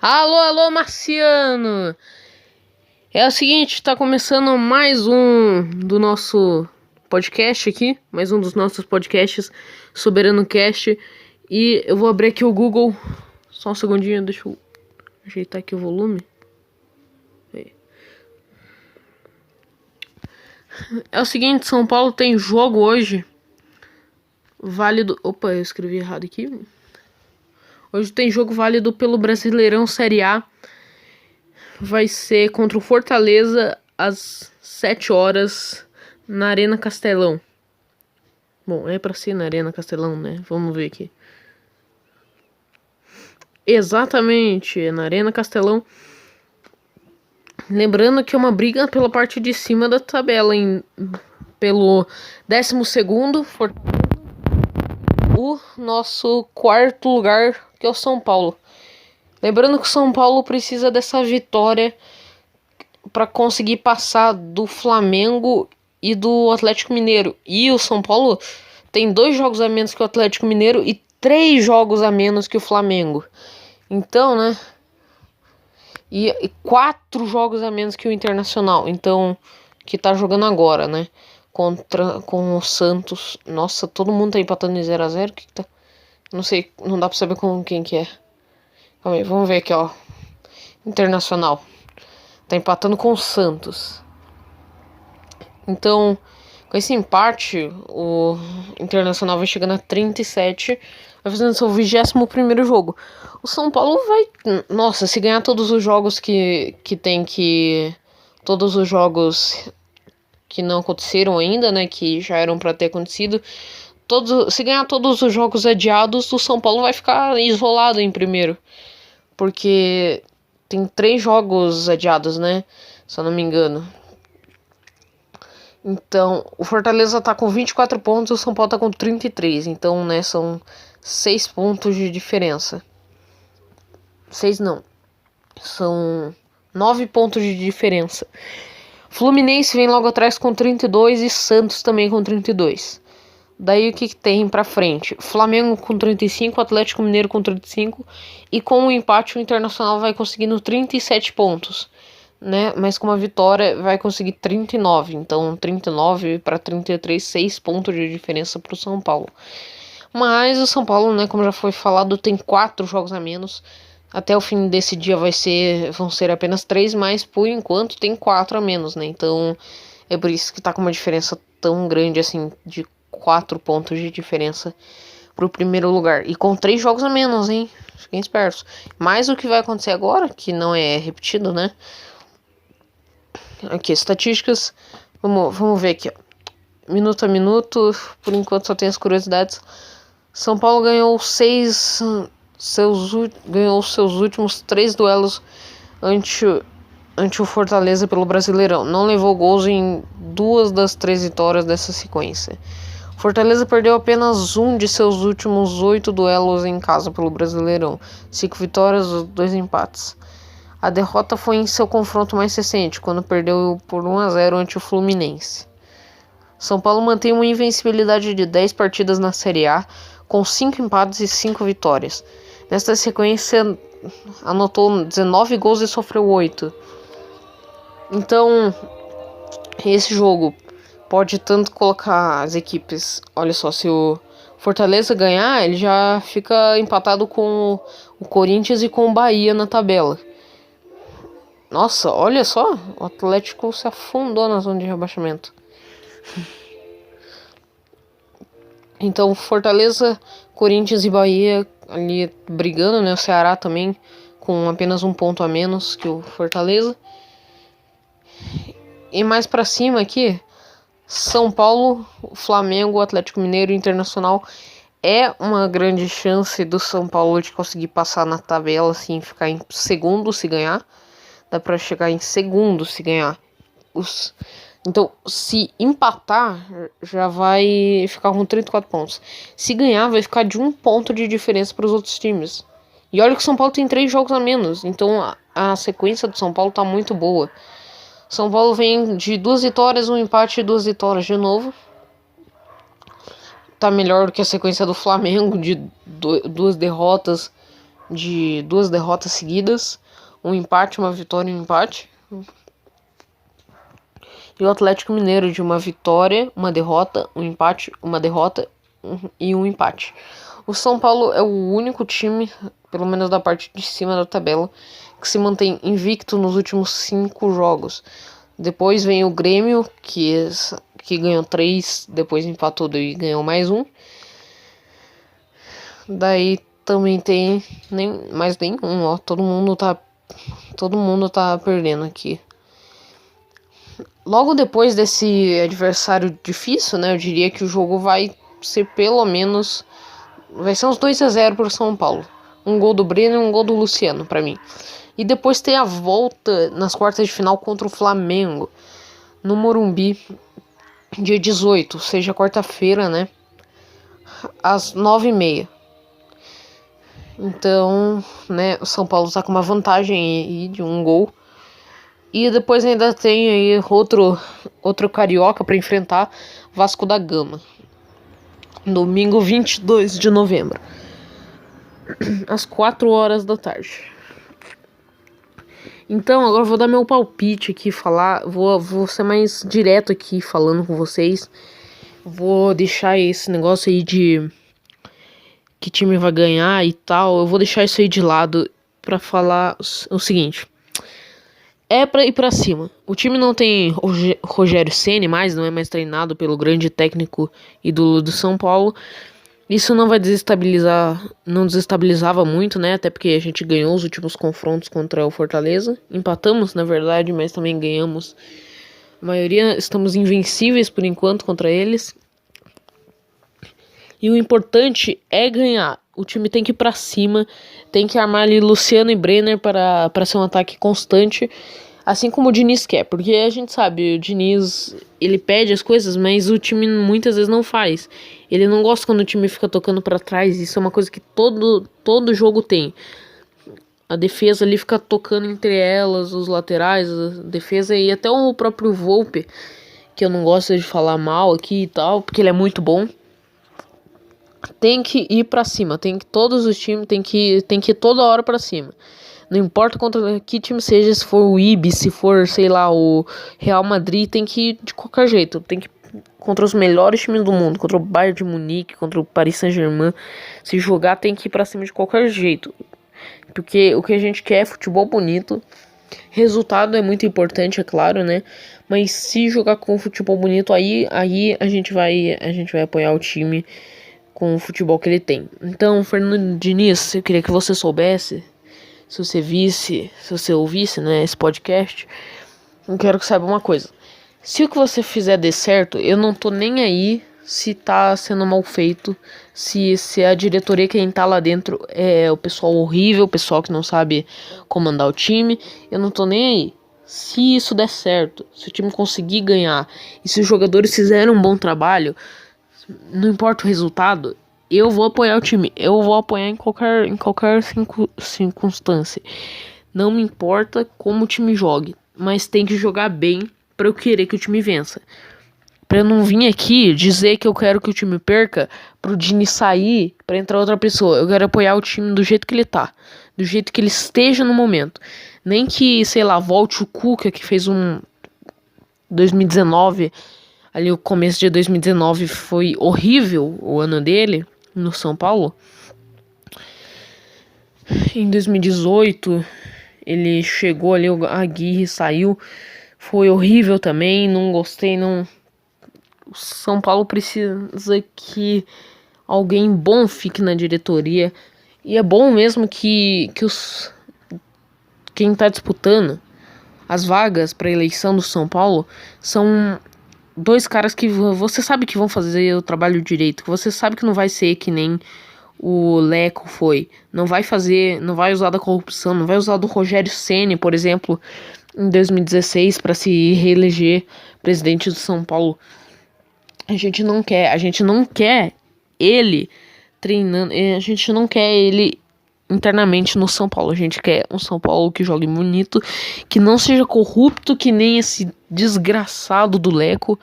Alô, alô, Marciano! É o seguinte, tá começando mais um do nosso podcast aqui, mais um dos nossos podcasts, Soberano Cast, e eu vou abrir aqui o Google, só um segundinho, deixa eu ajeitar aqui o volume. Aí. É o seguinte, São Paulo tem jogo hoje, válido... Opa, eu escrevi errado aqui. Hoje tem jogo válido pelo Brasileirão Série A. Vai ser contra o Fortaleza às 7 horas na Arena Castelão. Bom, é pra ser na Arena Castelão, né? Vamos ver aqui. Exatamente, é na Arena Castelão. Lembrando que é uma briga pela parte de cima da tabela, pelo 12º Fortaleza, o nosso quarto lugar, que é o São Paulo. Lembrando que o São Paulo precisa dessa vitória para conseguir passar do Flamengo e do Atlético Mineiro. E o São Paulo tem 2 jogos a menos que o Atlético Mineiro e 3 jogos a menos que o Flamengo. Então, né? E 4 jogos a menos que o Internacional. Então, que tá jogando agora, né? Com o Santos. Nossa, todo mundo tá empatando em 0x0. Que tá... Não sei, não dá pra saber com quem que é. Calma aí, vamos ver aqui, ó. Internacional. Tá empatando com o Santos. Então, com esse empate, o Internacional vai chegando a 37, vai fazendo seu 21º jogo. O São Paulo vai... Nossa, se ganhar todos os jogos que tem que... Todos os jogos que não aconteceram ainda, né, que já eram para ter acontecido. Se ganhar todos os jogos adiados, o São Paulo vai ficar isolado em primeiro. Porque tem 3 jogos adiados, né, se eu não me engano. Então, o Fortaleza tá com 24 pontos e o São Paulo tá com 33. Então, né, são 6 pontos de diferença. 6 não. São 9 pontos de diferença. Fluminense vem logo atrás com 32 e Santos também com 32. Daí o que tem pra frente? Flamengo com 35, Atlético Mineiro com 35. E com o empate o Internacional vai conseguindo 37 pontos. Né? Mas com uma vitória vai conseguir 39. Então 39 para 33, 6 pontos de diferença para o São Paulo. Mas o São Paulo, né, como já foi falado, tem 4 jogos a menos. Até o fim desse dia vão ser apenas 3, mas por enquanto tem 4 a menos, né? Então é por isso que tá com uma diferença tão grande assim, de 4 pontos de diferença pro primeiro lugar. E com 3 jogos a menos, hein? Fiquem espertos. Mas o que vai acontecer agora, que não é repetido, né? Aqui, estatísticas. Vamos ver aqui, ó. Minuto a minuto. Por enquanto só tem as curiosidades. São Paulo ganhou ganhou seus últimos 3 duelos ante o Fortaleza pelo Brasileirão. Não levou gols em 2 das 3 vitórias dessa sequência. Fortaleza perdeu apenas um de seus últimos 8 duelos em casa pelo Brasileirão. 5 vitórias, 2 empates. A derrota foi em seu confronto mais recente, quando perdeu por 1-0 ante o Fluminense. São Paulo mantém uma invencibilidade de 10 partidas na Série A, com 5 empates e 5 vitórias. Nesta sequência, anotou 19 gols e sofreu 8. Então, esse jogo pode tanto colocar as equipes... Olha só, se o Fortaleza ganhar, ele já fica empatado com o Corinthians e com o Bahia na tabela. Nossa, olha só, o Atlético se afundou na zona de rebaixamento. Então, Fortaleza, Corinthians e Bahia ali brigando, né? O Ceará também com apenas 1 ponto a menos que o Fortaleza. E mais pra cima aqui, São Paulo, Flamengo, Atlético Mineiro e Internacional. É uma grande chance do São Paulo de conseguir passar na tabela, assim, ficar em segundo se ganhar. Dá pra chegar em segundo se ganhar. Então, se empatar, já vai ficar com 34 pontos. Se ganhar, vai ficar de 1 ponto de diferença para os outros times. E olha que o São Paulo tem 3 jogos a menos. Então, a sequência do São Paulo tá muito boa. São Paulo vem de 2 vitórias, 1 empate e 2 vitórias de novo. Tá melhor do que a sequência do Flamengo, de 2 derrotas, de 2 derrotas seguidas, um empate, uma vitória e um empate. E o Atlético Mineiro de uma vitória, uma derrota, um empate, uma derrota e um empate. O São Paulo é o único time, pelo menos da parte de cima da tabela, que se mantém invicto nos últimos 5 jogos. Depois vem o Grêmio, que ganhou 3, depois empatou e ganhou mais um. Daí também tem mais nenhum, ó. Todo mundo tá perdendo aqui. Logo depois desse adversário difícil, né? Eu diria que o jogo vai ser pelo menos... Vai ser uns 2-0 pro São Paulo. Um gol do Breno e um gol do Luciano, pra mim. E depois tem a volta nas quartas de final contra o Flamengo, no Morumbi, dia 18, ou seja, quarta-feira, né? Às 9h30. Então, né, o São Paulo tá com uma vantagem aí de um gol. E depois ainda tem aí outro carioca para enfrentar, Vasco da Gama. Domingo 22 de novembro, às 4 horas da tarde. Então, agora eu vou dar meu palpite aqui, vou ser mais direto aqui falando com vocês. Vou deixar esse negócio aí de que time vai ganhar e tal, eu vou deixar isso aí de lado pra falar o seguinte. É pra ir pra cima. O time não tem Rogério Ceni mais, não é mais treinado pelo grande técnico ídolo do São Paulo. Isso não vai não desestabilizava muito, né? Até porque a gente ganhou os últimos confrontos contra o Fortaleza. Empatamos, na verdade, mas também ganhamos. A maioria estamos invencíveis por enquanto contra eles. E o importante é ganhar. O time tem que ir pra cima, tem que armar ali Luciano e Brenner para ser um ataque constante, assim como o Diniz quer, porque a gente sabe, o Diniz, ele pede as coisas, mas o time muitas vezes não faz. Ele não gosta quando o time fica tocando para trás, isso é uma coisa que todo jogo tem. A defesa ali fica tocando entre elas, os laterais, a defesa e até o próprio Volpe, que eu não gosto de falar mal aqui e tal, porque ele é muito bom. Tem que ir pra cima, todos os times tem que ir toda hora pra cima. Não importa contra que time seja, se for o Ibis, se for, sei lá, o Real Madrid, tem que ir de qualquer jeito. Tem que ir contra os melhores times do mundo, contra o Bayern de Munique, contra o Paris Saint-Germain. Se jogar, tem que ir pra cima de qualquer jeito. Porque o que a gente quer é futebol bonito. Resultado é muito importante, é claro, né? Mas se jogar com futebol bonito, aí a gente vai apoiar o time com o futebol que ele tem. Então, Fernando Diniz, eu queria que você soubesse, se você ouvisse, né, esse podcast, eu quero que saiba uma coisa. Se o que você fizer der certo, eu não tô nem aí se tá sendo mal feito, se a diretoria, quem tá lá dentro é o pessoal horrível, o pessoal que não sabe comandar o time, eu não tô nem aí. Se isso der certo, se o time conseguir ganhar, e se os jogadores fizerem um bom trabalho, não importa o resultado, eu vou apoiar o time. Eu vou apoiar em qualquer circunstância. Não me importa como o time jogue, mas tem que jogar bem para eu querer que o time vença. Para eu não vir aqui dizer que eu quero que o time perca pro Dini sair para entrar outra pessoa. Eu quero apoiar o time do jeito que ele tá, do jeito que ele esteja no momento. Nem que, sei lá, volte o Cuca, que fez um 2019. Ali o começo de 2019 foi horrível, o ano dele no São Paulo. Em 2018 ele chegou ali, o Aguirre saiu, foi horrível também, não gostei, não. O São Paulo precisa que alguém bom fique na diretoria, e é bom mesmo que quem tá disputando as vagas para eleição do São Paulo são 2 caras que você sabe que vão fazer o trabalho direito, que você sabe que não vai ser que nem o Leco foi, não vai usar da corrupção, não vai usar do Rogério Ceni, por exemplo, em 2016 para se reeleger presidente do São Paulo. A gente não quer ele treinando, a gente não quer ele internamente no São Paulo. A gente quer um São Paulo que jogue bonito, que não seja corrupto que nem esse desgraçado do Leco,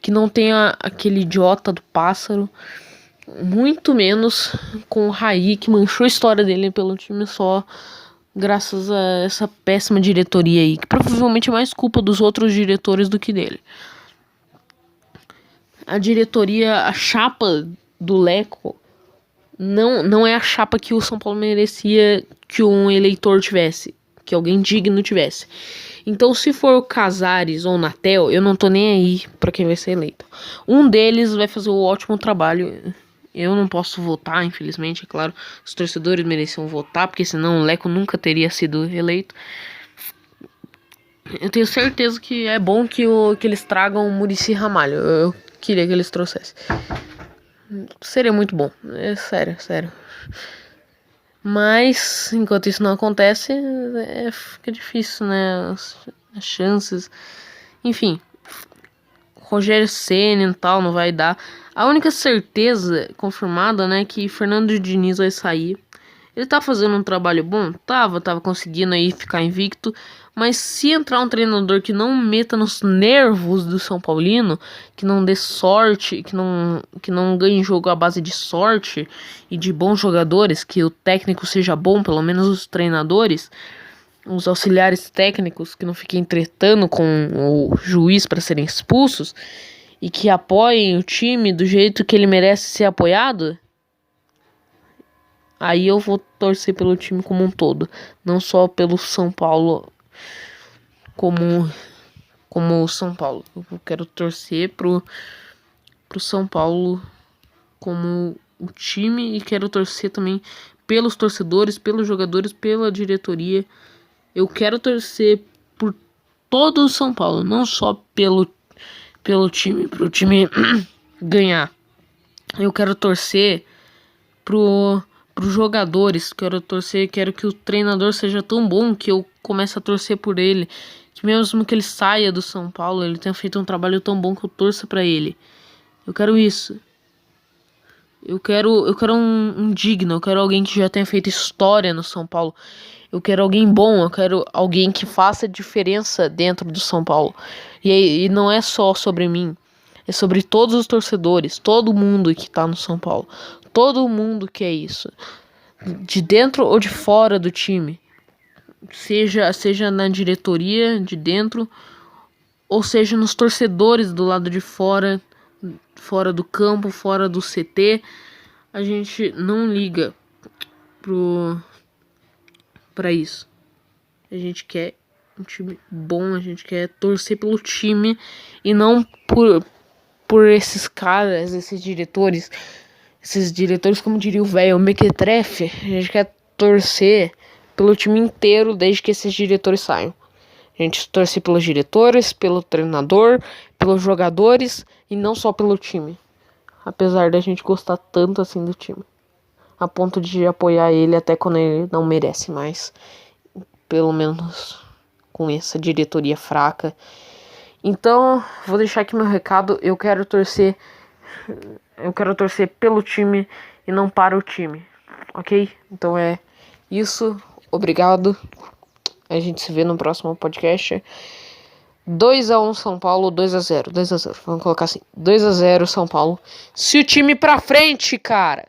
que não tenha aquele idiota do Pássaro, muito menos com o Raí, que manchou a história dele pelo time só graças a essa péssima diretoria aí, que provavelmente é mais culpa dos outros diretores do que dele. A diretoria, a chapa do Leco, não é a chapa que o São Paulo merecia que um eleitor tivesse, que alguém digno tivesse. Então, se for o Casares ou o Natel, eu não tô nem aí pra quem vai ser eleito. Um deles vai fazer um ótimo trabalho. Eu não posso votar, infelizmente, é claro. Os torcedores mereciam votar, porque senão o Leco nunca teria sido eleito. Eu tenho certeza que é bom que eles tragam o Muricy Ramalho. Eu queria que eles trouxessem. Seria muito bom. É sério. Mas, enquanto isso não acontece, fica difícil, né? As chances. Enfim, Rogério Ceni e tal, não vai dar. A única certeza confirmada, né, que Fernando Diniz vai sair. Ele tá fazendo um trabalho bom? Tava conseguindo aí ficar invicto. Mas se entrar um treinador que não meta nos nervos do São Paulino, que não dê sorte, que não ganhe jogo à base de sorte e de bons jogadores, que o técnico seja bom, pelo menos os treinadores, os auxiliares técnicos, que não fiquem tretando com o juiz para serem expulsos, e que apoiem o time do jeito que ele merece ser apoiado, aí eu vou torcer pelo time como um todo, não só pelo São Paulo como o São Paulo. Eu quero torcer pro São Paulo como o time e quero torcer também pelos torcedores, pelos jogadores, pela diretoria. Eu quero torcer por todo o São Paulo, não só pelo time, pro time ganhar. Eu quero torcer pros jogadores, quero que o treinador seja tão bom que eu comece a torcer por ele, que mesmo que ele saia do São Paulo, ele tenha feito um trabalho tão bom que eu torça pra ele. Eu quero isso. Eu quero um digno, eu quero alguém que já tenha feito história no São Paulo. Eu quero alguém bom, eu quero alguém que faça diferença dentro do São Paulo. E não é só sobre mim, é sobre todos os torcedores, todo mundo que tá no São Paulo. Todo mundo quer isso. De dentro ou de fora do time. Seja na diretoria de dentro, ou seja nos torcedores do lado de fora, fora do campo, fora do CT. A gente não liga pra isso. A gente quer um time bom, a gente quer torcer pelo time e não por esses caras, esses diretores, como diria o velho, o mequetrefe. A gente quer torcer pelo time inteiro desde que esses diretores saiam. A gente torce pelos diretores, pelo treinador, pelos jogadores e não só pelo time. Apesar da gente gostar tanto assim do time, a ponto de apoiar ele até quando ele não merece mais, pelo menos com essa diretoria fraca. Então, vou deixar aqui meu recado. Eu quero torcer pelo time e não para o time, ok? Então é isso, obrigado. A gente se vê no próximo podcast. 2-1 São Paulo, 2-0. Vamos colocar assim, 2-0 São Paulo. Se o time pra frente, cara.